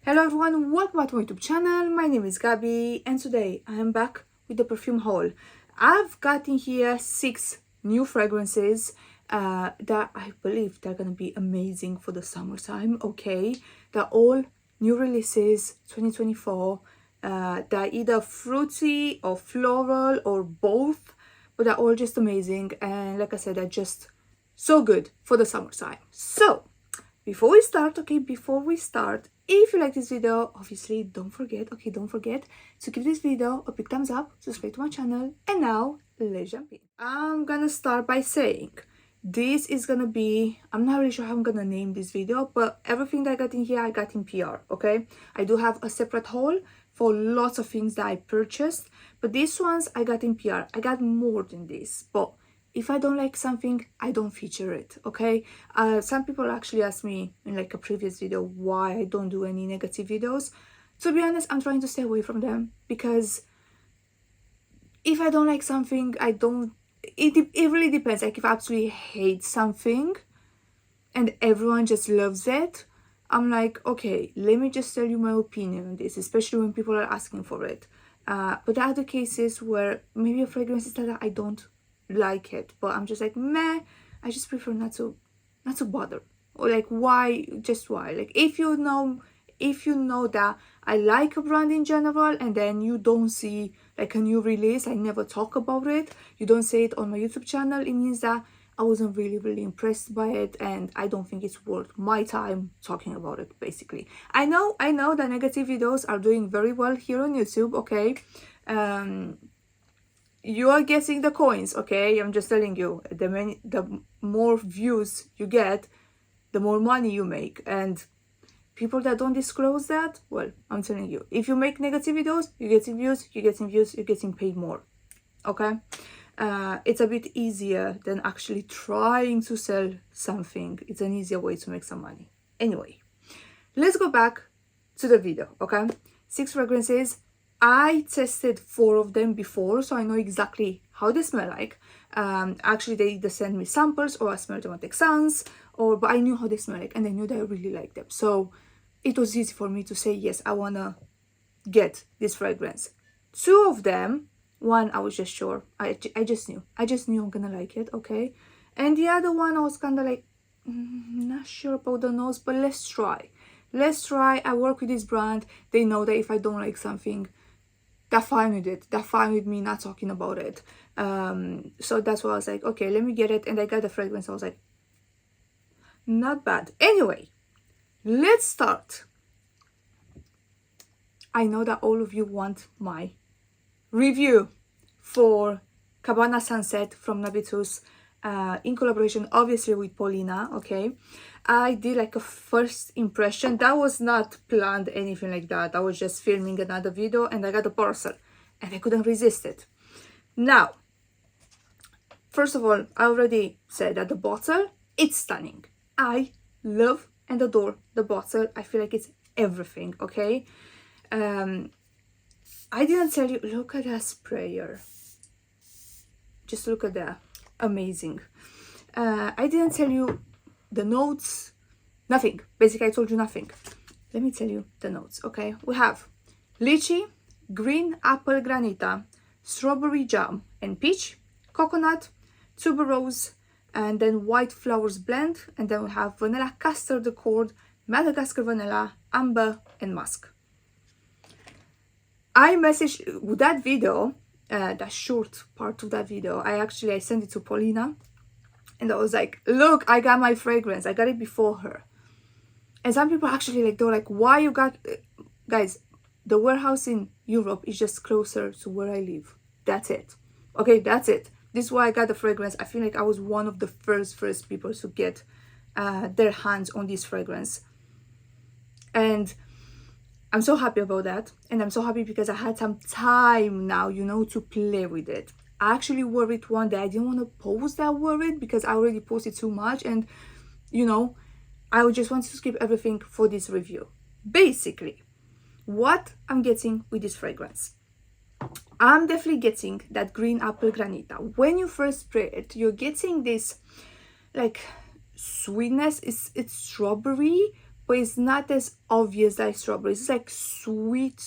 Hello everyone, welcome back to my YouTube channel. My name is Gabby and today I am back with the perfume haul. I've got in here 6 new fragrances that I believe they're gonna be amazing for the summertime. Okay, they're all new releases 2024. They're either fruity or floral or both, but they're all just amazing, and like I said, they're just so good for the summertime. So before we start, if you like this video, obviously don't forget to give this video a big thumbs up, subscribe to my channel, and now let's jump in. I'm gonna start by saying this is gonna be, I'm not really sure how I'm gonna name this video, but everything that I got in here I got in PR. Okay, I do have a separate haul for lots of things that I purchased, but these ones I got in PR. I got more than this, but if I don't like something, I don't feature it. Okay, some people actually asked me in like a previous video why I don't do any negative videos. To be honest, I'm trying to stay away from them, because if I don't like something, I don't, it really depends. Like if I absolutely hate something and everyone just loves it, I'm like, okay, let me just tell you my opinion on this, especially when people are asking for it. But there are other cases where maybe a fragrance is that I don't like it, but I'm just like, meh, I just prefer not to bother. Or like, why, like if you know that I like a brand in general and then you don't see like a new release, I never talk about it, you don't say it on my YouTube channel, it means that I wasn't really impressed by it and I don't think it's worth my time talking about it. Basically, I know that negative videos are doing very well here on YouTube. Okay, you are getting the coins. Okay, I'm just telling you, the more views you get, the more money you make. And people that don't disclose that, well, I'm telling you, if you make negative videos, you're getting views, you're getting paid more. Okay, it's a bit easier than actually trying to sell something. It's an easier way to make some money. Anyway, let's go back to the video. Okay, 6 fragrances. I tested 4 of them before, so I know exactly how they smell like. Actually, they either sent me samples or I smelled them at Sens, but I knew how they smell like and I knew that I really liked them. So it was easy for me to say, yes, I wanna get this fragrance. 2 of them, one I was just sure, I just knew I'm gonna like it. Okay, and the other one I was kind of like, not sure about the nose, but let's try. I work with this brand, they know that if I don't like something, they're fine with it, they're fine with me not talking about it. So that's why I was like, okay, let me get it. And I got the fragrance, I was like, not bad. Anyway, let's start. I know that all of you want my review for Cabana Sunset from Navitus, in collaboration obviously with Paulina. Okay, I did like a first impression. That was not planned, anything like that. I was just filming another video and I got a parcel and I couldn't resist it. Now, first of all, I already said that the bottle, it's stunning. I love and adore the bottle. I feel like it's everything. Okay, I didn't tell you, look at that sprayer, just look at that, amazing. I didn't tell you the notes, nothing. Basically, I told you nothing. Let me tell you the notes. Okay, we have lychee, green apple granita, strawberry jam and peach, coconut, tuberose, and then white flowers blend, and then we have vanilla custard accord, Madagascar vanilla, amber, and musk. I messaged with that video, that short part of that video, I sent it to Paulina and I was like, look, I got my fragrance, I got it before her. And some people actually like, they're like, why you got, guys, the warehouse in Europe is just closer to where I live. That's it. Okay, that's it. This is why I got the fragrance. I feel like I was one of the first people to get their hands on this fragrance. And I'm so happy about that. And I'm so happy because I had some time now, you know, to play with it. I actually worried one day. I didn't want to post that worried because I already posted too much. And, you know, I just wanted to skip everything for this review. Basically, what I'm getting with this fragrance, I'm definitely getting that green apple granita. When you first spray it, you're getting this like sweetness. It's strawberry, but it's not as obvious like strawberry. It's like sweet,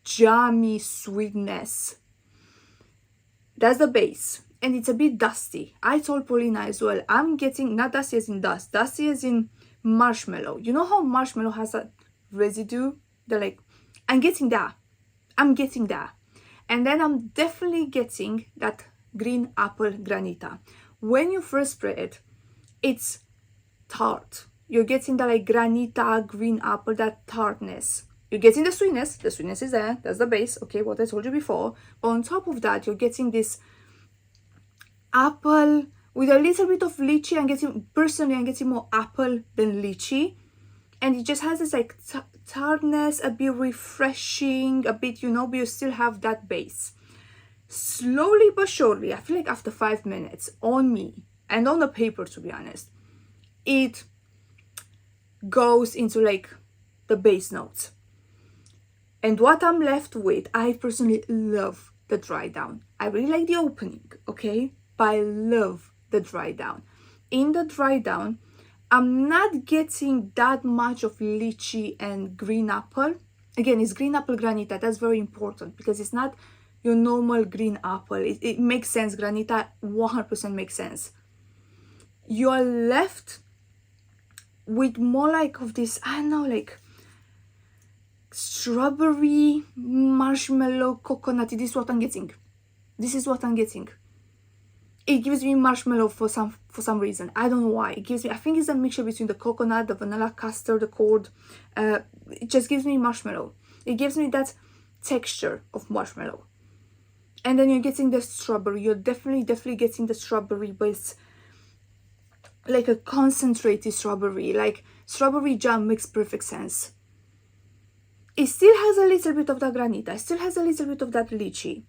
jammy sweetness. That's the base. And it's a bit dusty. I told Paulina as well, I'm getting, not dusty as in dust, dusty as in marshmallow. You know how marshmallow has that residue? They're like, I'm getting that. And then I'm definitely getting that green apple granita. When you first spray it, it's tart. You're getting that like granita, green apple, that tartness. You're getting the sweetness is there, that's the base, okay, what I told you before. But on top of that, you're getting this apple with a little bit of lychee. I'm getting more apple than lychee. And it just has this like tartness, a bit refreshing, a bit, you know, but you still have that base. Slowly but surely, I feel like after 5 minutes, on me, and on the paper to be honest, it goes into like the base notes. And what I'm left with, I personally love the dry down. I really like the opening, okay? But I love the dry down. In the dry down, I'm not getting that much of lychee and green apple. Again, it's green apple granita. That's very important because it's not your normal green apple. It makes sense. Granita 100% makes sense. You are left with more like of this, I don't know, like strawberry, marshmallow, coconutty. This is what I'm getting. It gives me marshmallow for some reason. I don't know why. It gives me, I think it's a mixture between the coconut, the vanilla custard, the curd. It just gives me marshmallow. It gives me that texture of marshmallow. And then you're getting the strawberry. You're definitely getting the strawberry, but it's like a concentrated strawberry. Like strawberry jam makes perfect sense. It still has a little bit of the granita. It still has a little bit of that lychee.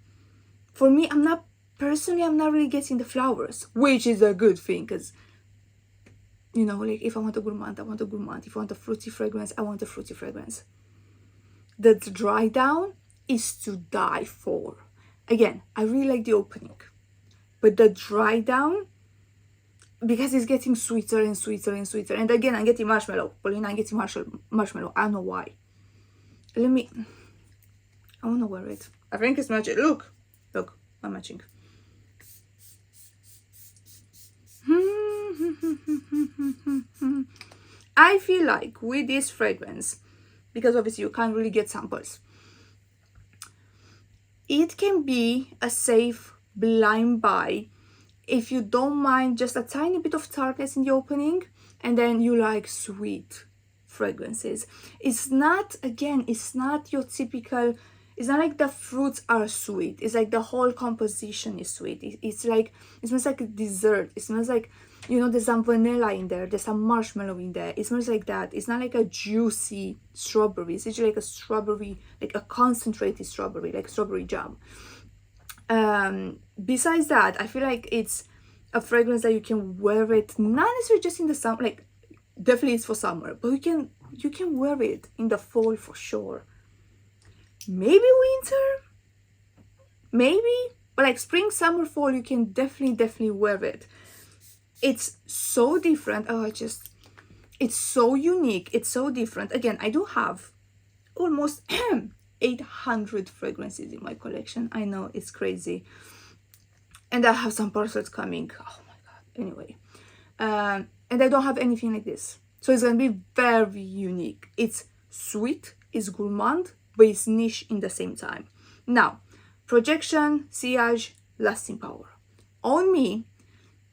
For me, I'm not really getting the flowers, which is a good thing because, you know, like if I want a gourmand, I want a gourmand. If I want a fruity fragrance, I want a fruity fragrance. The dry down is to die for. Again, I really like the opening, but the dry down, because it's getting sweeter and sweeter and sweeter. And again, I'm getting marshmallow. Paulina, I'm getting marshmallow. I don't know why. I want to wear it. I think it's matching. Look, I'm matching. I feel like with this fragrance, because obviously you can't really get samples, it can be a safe blind buy if you don't mind just a tiny bit of tartness in the opening and then you like sweet fragrances. It's not your typical, it's not like the fruits are sweet. It's like the whole composition is sweet. It's like, it smells like a dessert. It smells like, you know, there's some vanilla in there, there's some marshmallow in there. It smells like that. It's not like a juicy strawberry. It's actually like a strawberry, like a concentrated strawberry, like strawberry jam. Besides that, I feel like it's a fragrance that you can wear it, not necessarily just in the summer, like definitely it's for summer, but you can wear it in the fall for sure. Maybe winter, but like spring, summer, fall, you can definitely wear it. It's so different. It's so unique. It's so different. Again, I do have almost 800 fragrances in my collection. I know, it's crazy. And I have some parcels coming. Oh my god. Anyway. And I don't have anything like this. So it's going to be very unique. It's sweet, it's gourmand, but it's niche in the same time. Now, projection, sillage, lasting power. On me,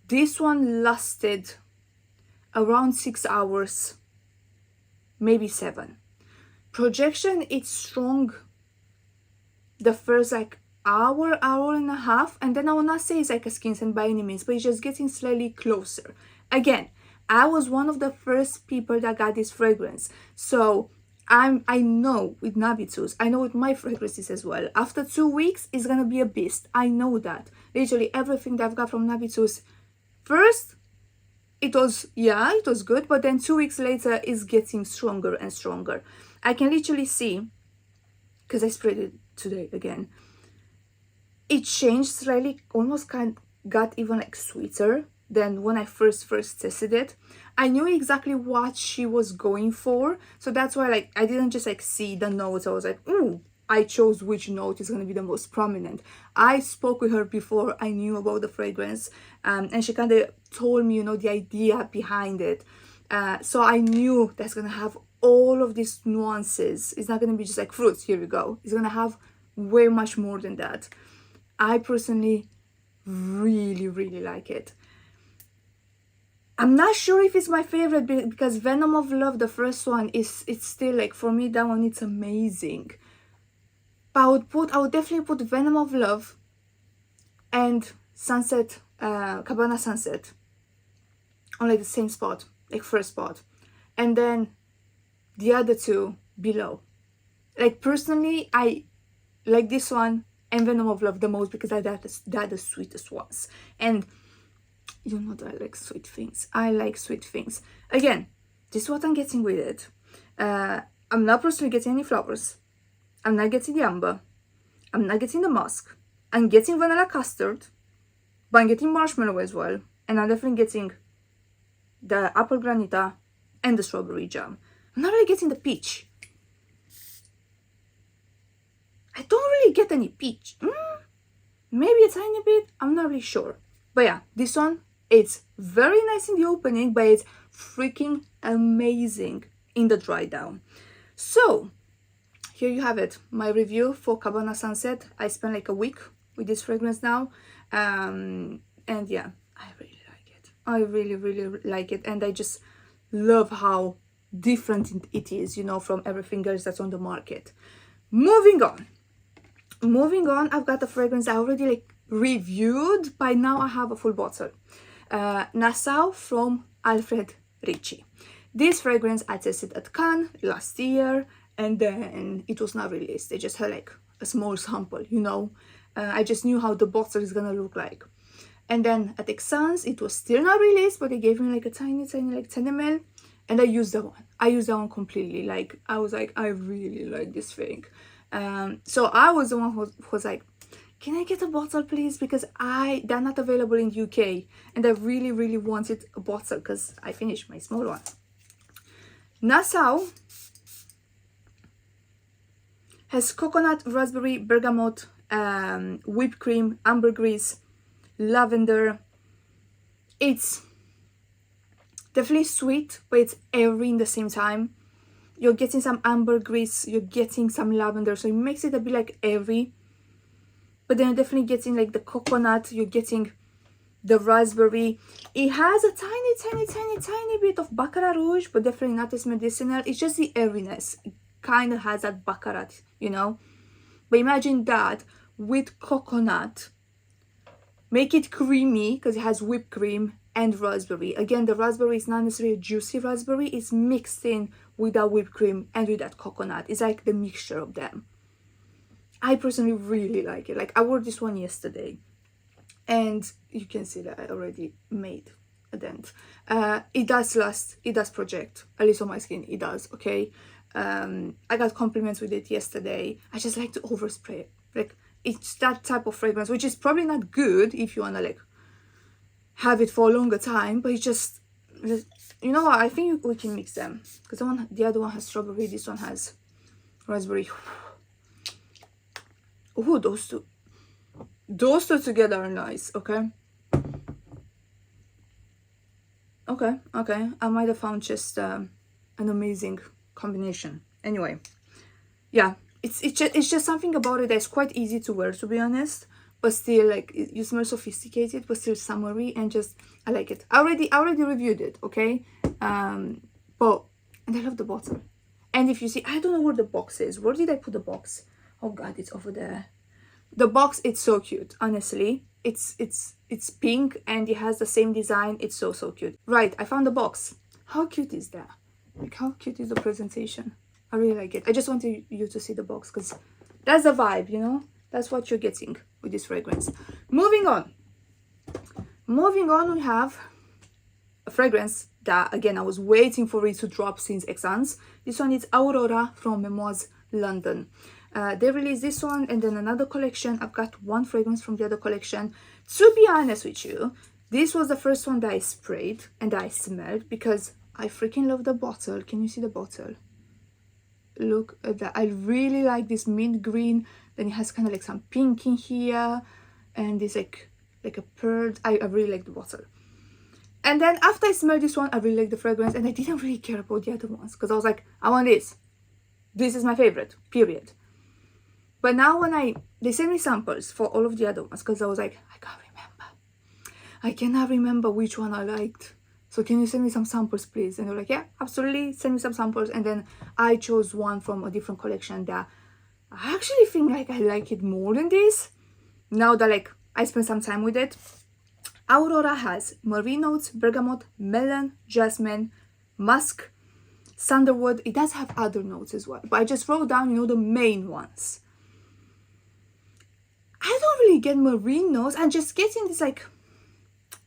this one lasted around 6 hours, maybe 7. Projection, it's strong the first like hour and a half, and then I will not say it's like a skin scent by any means, but it's just getting slightly closer. Again, I was one of the first people that got this fragrance, so I know with Navitus, I know with my fragrances as well, after 2 weeks it's gonna be a beast. I know that. Literally everything that I've got from Navitus, first it was good, but then 2 weeks later it's getting stronger and stronger. I can literally see, because I sprayed it today again, it changed slightly, almost got even like sweeter than when I first tested it. I knew exactly what she was going for, so that's why like I didn't just like see the notes. I was like, ooh, I chose which note is going to be the most prominent. I spoke with her before I knew about the fragrance, and she kind of told me, you know, the idea behind it. So I knew that's going to have all of these nuances. It's not going to be just like fruits, here we go. It's going to have way much more than that. I personally really, really like it. I'm not sure if it's my favorite because Venom of Love, the first one, it's still like, for me, that one, it's amazing. But I would definitely put Venom of Love and Sunset, Cabana Sunset on like the same spot, like first spot. And then the other two below. Like personally, I like this one and Venom of Love the most because they're the sweetest ones. And you know that I like sweet things. I like sweet things. Again, this is what I'm getting with it. I'm not personally getting any flowers. I'm not getting the amber. I'm not getting the musk. I'm getting vanilla custard. But I'm getting marshmallow as well. And I'm definitely getting the apple granita and the strawberry jam. I'm not really getting the peach. I don't really get any peach. Maybe a tiny bit. I'm not really sure. But yeah, this one, it's very nice in the opening, but it's freaking amazing in the dry down. So here you have it, my review for Cabana Sunset. I spent like a week with this fragrance now, and yeah, I really like it. I really, really like it, and I just love how different it is, you know, from everything else that's on the market. Moving on, I've got a fragrance I already like reviewed. By now I have a full bottle. Nassau from Alfred Ritchy. This fragrance I tested at Cannes last year, and then it was not released. They just had like a small sample, you know. I just knew how the bottle is gonna look like. And then at Sens, it was still not released, but they gave me like a tiny like 10 ml, and I used that one. I used that one completely. Like I was like, I really like this thing. So I was the one who was like, can I get a bottle please, because they're not available in the UK, and I really, really wanted a bottle because I finished my small one. Nassau has coconut, raspberry, bergamot, whipped cream, ambergris, lavender. It's definitely sweet, but it's airy in the same time. You're getting some ambergris, you're getting some lavender, so it makes it a bit like airy. But then you're definitely getting like the coconut, you're getting the raspberry. It has a tiny bit of baccarat rouge, but definitely not as medicinal. It's just the airiness. It kind of has that baccarat, you know. But imagine that with coconut. Make it creamy because it has whipped cream and raspberry. Again, the raspberry is not necessarily a juicy raspberry. It's mixed in with that whipped cream and with that coconut. It's like the mixture of them. I personally really like it. Like I wore this one yesterday, and you can see that I already made a dent. It does last, it does project, at least on my skin, it does, okay? I got compliments with it yesterday. I just like to overspray it. Like it's that type of fragrance, which is probably not good if you wanna like have it for a longer time, but it's just you know what, I think we can mix them, because the other one has strawberry, this one has raspberry. Oh, those two together are nice. Okay, I might have found just an amazing combination. Anyway, yeah, it's just something about it that's quite easy to wear, to be honest, but still like you smell sophisticated but still summery, and just I like it. I already reviewed it, okay? And I love the bottle. And if you see, I don't know where the box is. Where did I put the box? Oh god, it's over there. The box, it's so cute, honestly. It's pink and it has the same design. It's so cute. Right, I found the box. How cute is that? Like how cute is the presentation? I really like it. I just wanted you to see the box because that's the vibe, you know? That's what you're getting with this fragrance. Moving on, we have a fragrance that, again, I was waiting for it to drop since Xanadu. This one is Aurora from Memoize London. They released this one and then another collection. I've got one fragrance from the other collection. To be honest with you, This was the first one that I sprayed and that I smelled because I freaking love the bottle. Can you see the bottle? Look at that. I really like this mint green. Then it has kind of like some pink in here, and this like a pearl. I really like the bottle. And then after I smelled this one, I really like the fragrance, and I didn't really care about the other ones because I was like, I want this. This is my favorite, period. But now when they sent me samples for all of the other ones because I was like, I can't remember. I cannot remember which one I liked. So can you send me some samples, please? And they're like, yeah, absolutely, send me some samples. And then I chose one from a different collection that I actually think like I like it more than this. Now that like I spent some time with it. Aurora has marine notes, bergamot, melon, jasmine, musk, sandalwood. It does have other notes as well, but I just wrote down, you know, the main ones. I don't really get marine notes. I'm just getting this like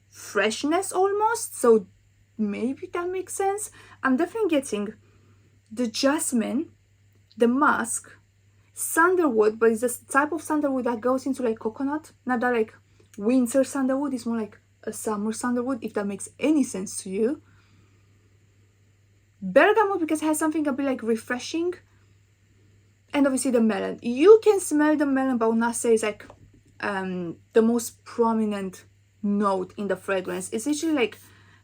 freshness almost, so maybe that makes sense. I'm definitely getting the jasmine, the musk, sandalwood, but it's this type of sandalwood that goes into like coconut, not that like winter sandalwood. It's more like a summer sandalwood, if that makes any sense to you. Bergamot because it has something a bit like refreshing, and obviously the melon. You can smell the melon, but I would not say it's like the most prominent note in the fragrance. It's actually like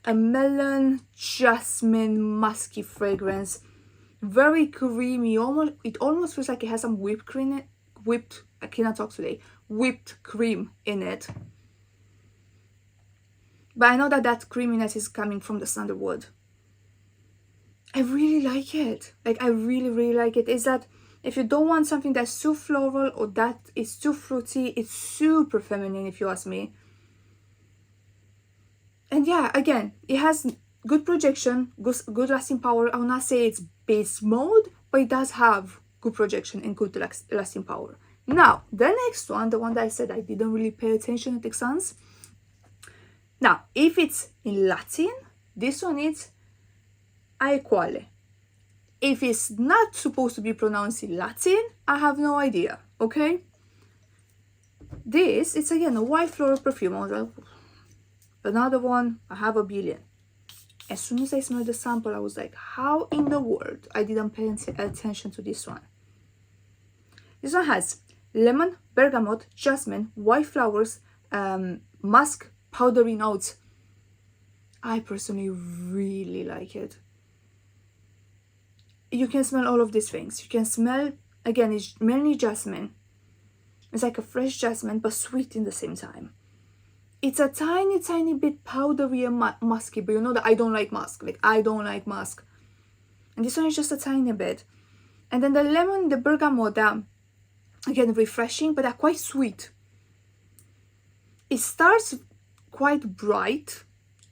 a melon, jasmine, musky fragrance, very creamy. It almost feels like it has some whipped cream. I cannot talk today. Whipped cream in it. But I know that creaminess is coming from the sandalwood. I really like it. Like I really like it. Is that if you don't want something that's too floral or that is too fruity, it's super feminine if you ask me. And yeah, again, it has good projection, good lasting power. I will not say it's base mode, but it does have good projection and good lasting power. Now, the next one, the one that I said I didn't really pay attention at Sens. Now, if it's in Latin, this one is Aequale. If it's not supposed to be pronounced in Latin, I have no idea, okay? This, it's again a white floral perfume. I was like, another one, I have a billion. As soon as I smelled the sample, I was like, how in the world I didn't pay attention to this one? This one has lemon, bergamot, jasmine, white flowers, musk, powdery notes. I personally really like it. You can smell all of these things. You can smell, again, it's mainly jasmine. It's like a fresh jasmine, but sweet in the same time. It's a tiny bit powdery and musky, but you know that I don't like musk. Like, I don't like musk. And this one is just a tiny bit. And then the lemon, the bergamot, again, refreshing, but they're quite sweet. It starts quite bright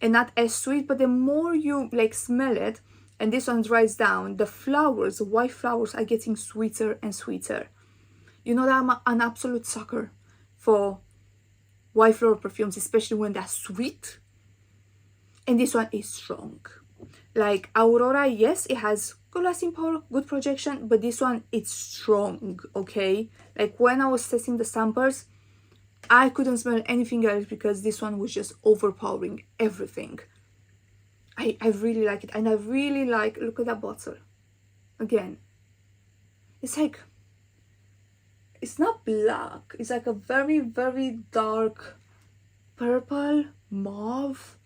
and not as sweet, but the more you like smell it, and this one dries down, the flowers, the white flowers, are getting sweeter and sweeter. You know that I'm an absolute sucker for white floral perfumes, especially when they're sweet. And this one is strong. Like Aurora, yes, it has good lasting power, good projection, but this one, it's strong, okay? Like when I was testing the samples, I couldn't smell anything else because this one was just overpowering everything. I really like it, and I really like, look at that bottle. Again, it's like, it's not black, it's like a very dark purple, mauve,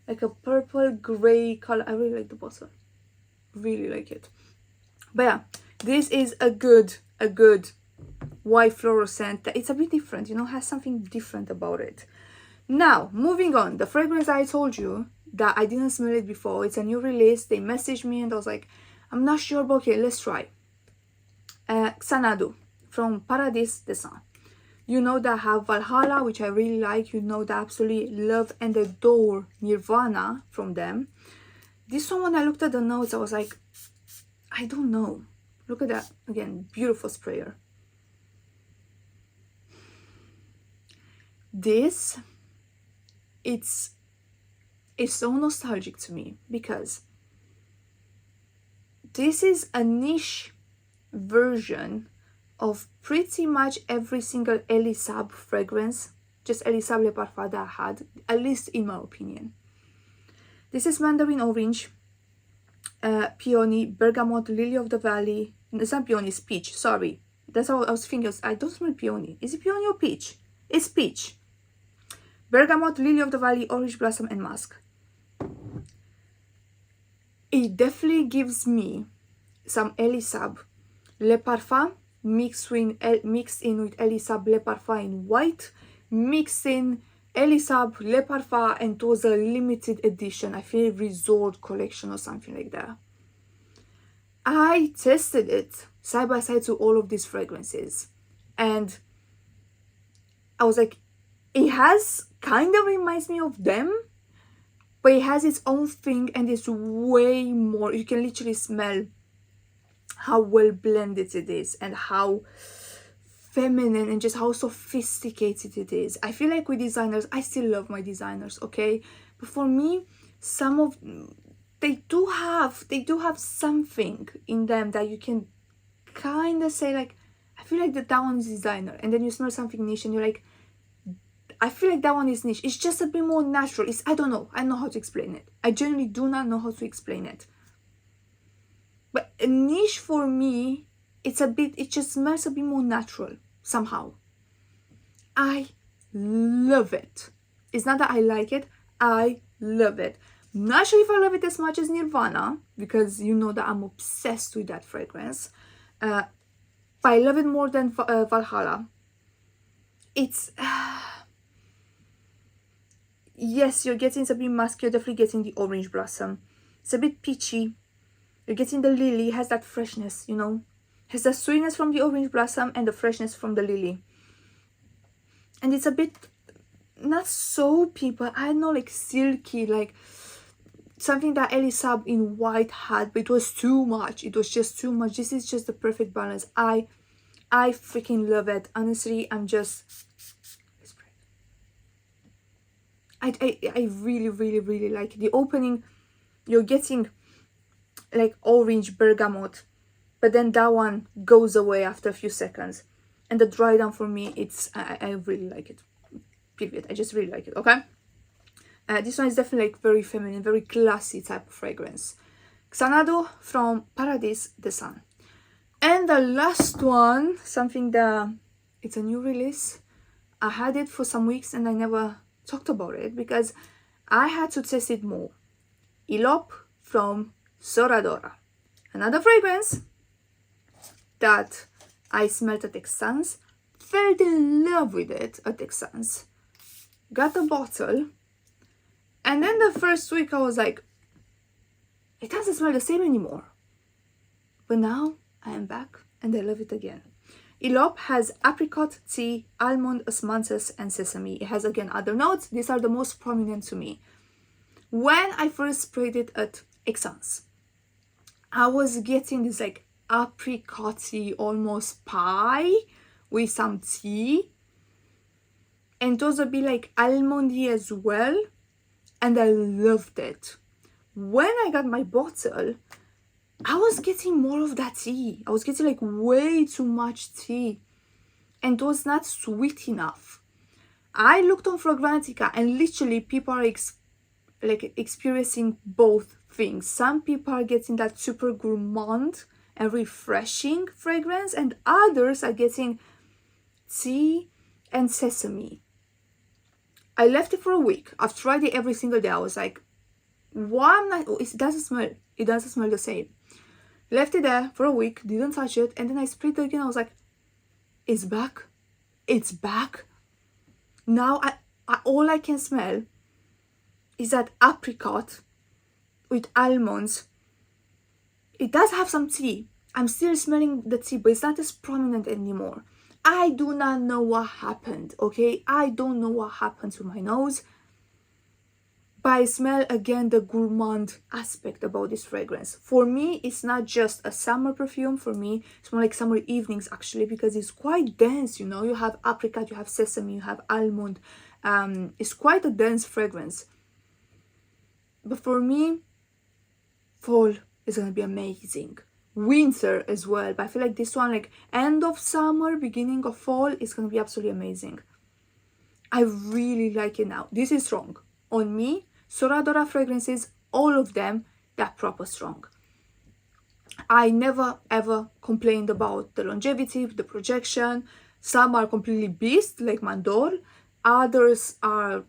like a purple gray color. I really like the bottle, really like it. But yeah, this is a good white floral scent that it's a bit different, you know, has something different about it. Now, moving on, the fragrance I told you that I didn't smell it before, it's a new release. They messaged me and I was like, I'm not sure, but okay, let's try. Xanadu from Paradis de Sens. You know that I have Valhalla, which I really like. You know that I absolutely love and adore Nirvana from them. This one, when I looked at the notes, I was like, I don't know. Look at that. Again, beautiful sprayer. This, it's so nostalgic to me because this is a niche version of pretty much every single Ellie Sab fragrance just Elie Sab Le Parfum that I had, at least in my opinion. This is Mandarin Orange, Peony, Bergamot, Lily of the Valley. It's not Peony, it's Peach, sorry. That's how I was thinking. I don't smell Peony. Is it Peony or Peach? It's Peach. Bergamot, Lily of the Valley, Orange Blossom, and Musk. It definitely gives me some Elie Sab Le Parfum mixed in with Elie Sab Le Parfum in white, mixed in Elie Sab Le Parfum, and it was a limited edition, I feel resort collection or something like that. I tested it side by side to all of these fragrances, and I was like, it has kind of reminds me of them, but it has its own thing, and it's way more. You can literally smell how well blended it is and how feminine and just how sophisticated it is. I feel like with designers, I still love my designers, okay, but for me, some of they do have something in them that you can kind of say, like, I feel like that one is designer, and then you smell something niche and you're like, I feel like that one is niche. It's just a bit more natural. I don't know how to explain it. I genuinely do not know how to explain it. But a niche for me, it just smells a bit more natural somehow. I love it. It's not that I like it, I love it. Not sure if I love it as much as Nirvana, because you know that I'm obsessed with that fragrance. But I love it more than Valhalla. It's... yes, you're getting a bit musky, you're definitely getting the orange blossom. It's a bit peachy. You're getting the lily, has that freshness, you know. Has the sweetness from the orange blossom and the freshness from the lily. And it's a bit, not soapy, but I don't know, like silky, like something that Elie Sab in white had, but it was too much. It was just too much. This is just the perfect balance. I freaking love it. Honestly, I'm just... I really, really, really like it. The opening, you're getting like orange bergamot, but then that one goes away after a few seconds. And the dry down for me, it's I really like it. Period. I just really like it, okay? This one is definitely like very feminine, very classy type of fragrance. Xanadu from Paradis the Sun. And the last one, something that it's a new release. I had it for some weeks and I never talked about it because I had to test it more. Ylop from Dora. Another fragrance that I smelled at Sens, fell in love with it at Sens, got a bottle, and then the first week I was like, it doesn't smell the same anymore. But now I am back and I love it again. Ylop has apricot, tea, almond, osmanthus, and sesame. It has again other notes. These are the most prominent to me. When I first sprayed it at Sens, I was getting this like apricot-y, almost pie with some tea, and it was a bit like almondy as well, and I loved it. When I got my bottle, I was getting more of that tea. I was getting like way too much tea, and it was not sweet enough. I looked on Fragrantica and literally people are experiencing both things. Some people are getting that super gourmand and refreshing fragrance, and others are getting tea and sesame. I left it for a week. I've tried it every single day. I was like, why am I... Oh, it doesn't smell the same. Left it there for a week, didn't touch it, and then I sprayed it again. I was like, it's back. It's back. Now all I can smell is that apricot with almonds. It does have some tea. I'm still smelling the tea, but it's not as prominent anymore. I do not know what happened, okay? I don't know what happened to my nose. But I smell again the gourmand aspect about this fragrance. For me, it's not just a summer perfume. For me, it's more like summer evenings actually, because it's quite dense, you know. You have apricot, you have sesame, you have almond. It's quite a dense fragrance. But for me, fall is gonna be amazing. Winter as well, but I feel like this one, like end of summer, beginning of fall, is gonna be absolutely amazing. I really like it now. This is strong. On me, Sora Dora fragrances, all of them, they're proper strong. I never ever complained about the longevity, the projection. Some are completely beast, like Mandor. Others are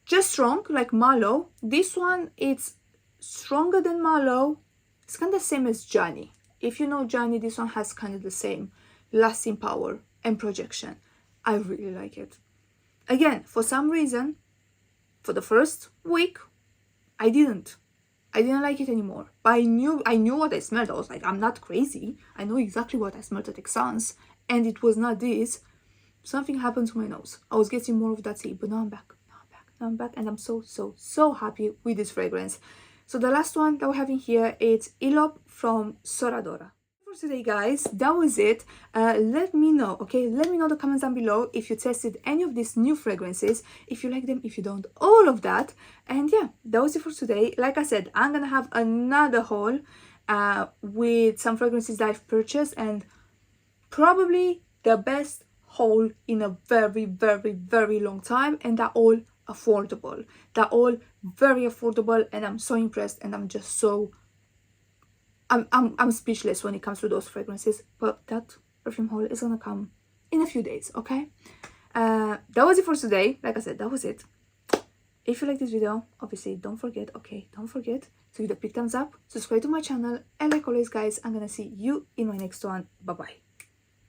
just strong, like Malo. This one, it's stronger than Malo. It's kind of the same as Johnny. If you know Johnny, this one has kind of the same lasting power and projection. I really like it. Again, for some reason, for the first week, I didn't like it anymore. But I knew what I smelled. I was like, I'm not crazy. I know exactly what I smelled at Sens, and it was not this. Something happened to my nose. I was getting more of that tea, but now I'm back. Now I'm back, and I'm so happy with this fragrance. So the last one that we're having here is Ylop from Sora Dora. For today, guys, that was it. Let me know, okay? Let me know in the comments down below if you tested any of these new fragrances, if you like them, if you don't, all of that. And yeah, that was it for today. Like I said, I'm gonna have another haul with some fragrances that I've purchased, and probably the best haul in a very long time, and they're all affordable. They're all very affordable, and I'm so impressed, and I'm just so I'm speechless when it comes to those fragrances. But that perfume haul is gonna come in a few days, okay? That was it for today. Like I said, that was it. If you like this video, obviously don't forget to give a big thumbs up, subscribe to my channel, and like always, guys, I'm gonna see you in my next one. Bye bye.